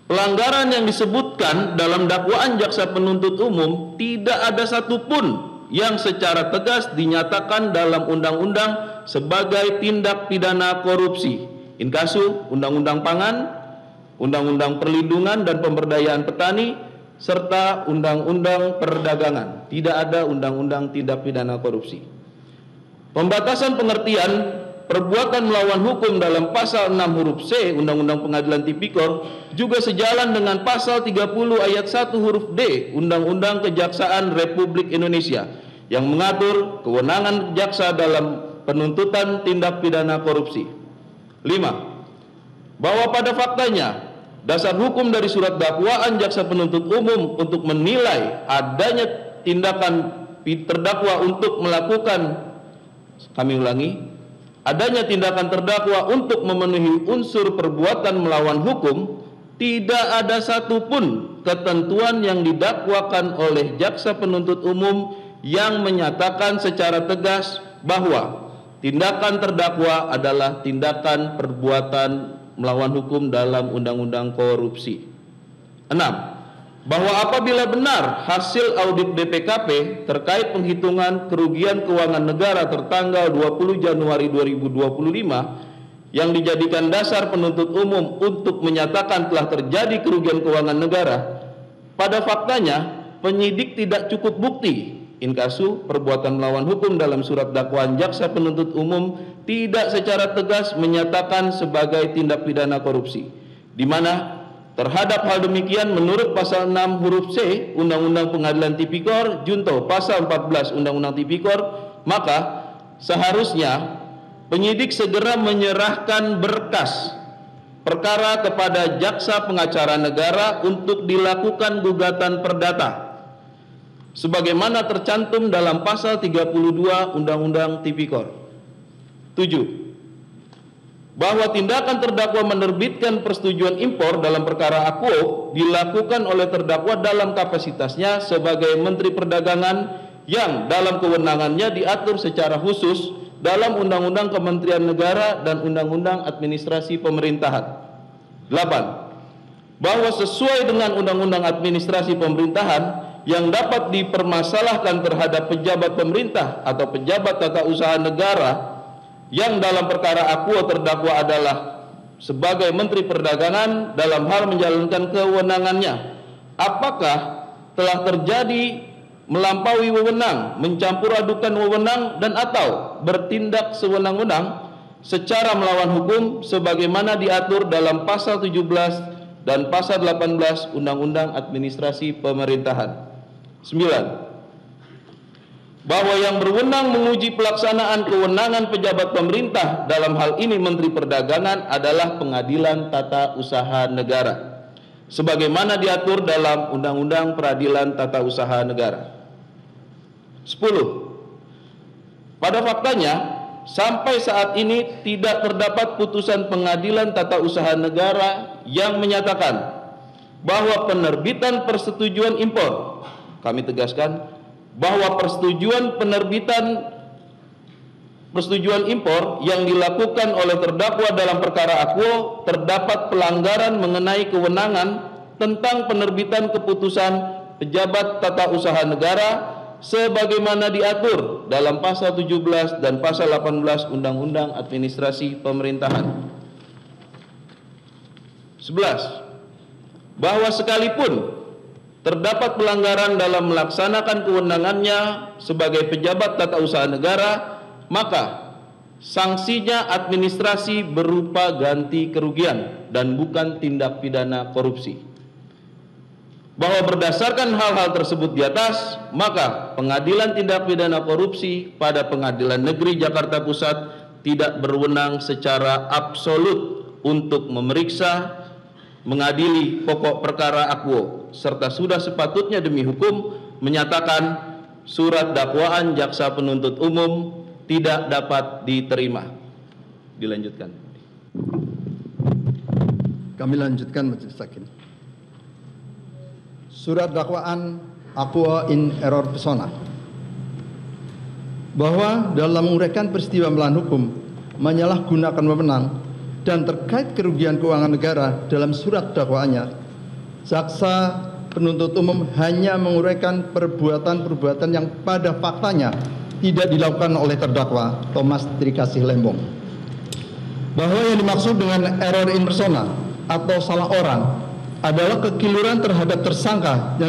pelanggaran yang disebutkan dalam dakwaan jaksa penuntut umum tidak ada satupun yang secara tegas dinyatakan dalam undang-undang sebagai tindak pidana korupsi. Inkasu, Undang-Undang Pangan, Undang-Undang Perlindungan dan Pemberdayaan Petani, serta Undang-Undang Perdagangan. Tidak ada undang-undang tindak pidana korupsi. Pembatasan pengertian perbuatan melawan hukum dalam pasal 6 huruf C Undang-Undang Pengadilan Tipikor juga sejalan dengan pasal 30 ayat 1 huruf D Undang-Undang Kejaksaan Republik Indonesia yang mengatur kewenangan jaksa dalam penuntutan tindak pidana korupsi. 5. Bahwa pada faktanya dasar hukum dari surat dakwaan jaksa penuntut umum untuk menilai adanya tindakan terdakwa untuk melakukan, adanya tindakan terdakwa untuk memenuhi unsur perbuatan melawan hukum, tidak ada satupun ketentuan yang didakwakan oleh jaksa penuntut umum yang menyatakan secara tegas bahwa tindakan terdakwa adalah tindakan perbuatan melawan hukum dalam undang-undang korupsi. 6. Bahwa apabila benar hasil audit BPKP terkait penghitungan kerugian keuangan negara tertanggal 20 Januari 2025 yang dijadikan dasar penuntut umum untuk menyatakan telah terjadi kerugian keuangan negara, pada faktanya penyidik tidak cukup bukti inkasu perbuatan melawan hukum dalam surat dakwaan jaksa penuntut umum tidak secara tegas menyatakan sebagai tindak pidana korupsi, di mana terhadap hal demikian menurut pasal 6 huruf C Undang-Undang Pengadilan Tipikor junto pasal 14 Undang-Undang Tipikor, maka seharusnya penyidik segera menyerahkan berkas perkara kepada jaksa pengacara negara untuk dilakukan gugatan perdata sebagaimana tercantum dalam pasal 32 Undang-Undang Tipikor. 7. Bahwa tindakan terdakwa menerbitkan persetujuan impor dalam perkara akuo dilakukan oleh terdakwa dalam kapasitasnya sebagai Menteri Perdagangan yang dalam kewenangannya diatur secara khusus dalam Undang-Undang Kementerian Negara dan Undang-Undang Administrasi Pemerintahan. 8. Bahwa sesuai dengan Undang-Undang Administrasi Pemerintahan yang dapat dipermasalahkan terhadap pejabat pemerintah atau pejabat tata usaha negara yang dalam perkara akuo terdakwa adalah sebagai Menteri Perdagangan dalam hal menjalankan kewenangannya, apakah telah terjadi melampaui wewenang, mencampur adukan wewenang dan atau bertindak sewenang-wenang secara melawan hukum sebagaimana diatur dalam pasal 17 dan pasal 18 Undang-Undang Administrasi Pemerintahan. 9. Bahwa yang berwenang menguji pelaksanaan kewenangan pejabat pemerintah dalam hal ini Menteri Perdagangan adalah Pengadilan Tata Usaha Negara sebagaimana diatur dalam Undang-Undang Peradilan Tata Usaha Negara. 10. Pada faktanya sampai saat ini tidak terdapat putusan Pengadilan Tata Usaha Negara yang menyatakan bahwa penerbitan persetujuan impor, kami tegaskan bahwa persetujuan impor yang dilakukan oleh terdakwa dalam perkara akuo terdapat pelanggaran mengenai kewenangan tentang penerbitan keputusan pejabat tata usaha negara sebagaimana diatur dalam pasal 17 dan pasal 18 Undang-Undang Administrasi Pemerintahan. 11. Bahwa sekalipun terdapat pelanggaran dalam melaksanakan kewenangannya sebagai pejabat tata usaha negara, maka sanksinya administrasi berupa ganti kerugian dan bukan tindak pidana korupsi. Bahwa berdasarkan hal-hal tersebut di atas, maka Pengadilan Tindak Pidana Korupsi pada Pengadilan Negeri Jakarta Pusat tidak berwenang secara absolut untuk memeriksa, mengadili pokok perkara akuo, serta sudah sepatutnya demi hukum menyatakan surat dakwaan jaksa penuntut umum tidak dapat diterima. Dilanjutkan. Kami lanjutkan Majelis Hakim. Surat dakwaan akuo in error persona, bahwa dalam menguraikan peristiwa melawan hukum, menyalahgunakan wewenang dan terkait kerugian keuangan negara dalam surat dakwaannya jaksa penuntut umum hanya menguraikan perbuatan-perbuatan yang pada faktanya tidak dilakukan oleh terdakwa Thomas Trikasih Lembong. Bahwa yang dimaksud dengan error in persona atau salah orang adalah kekeliruan terhadap tersangka yang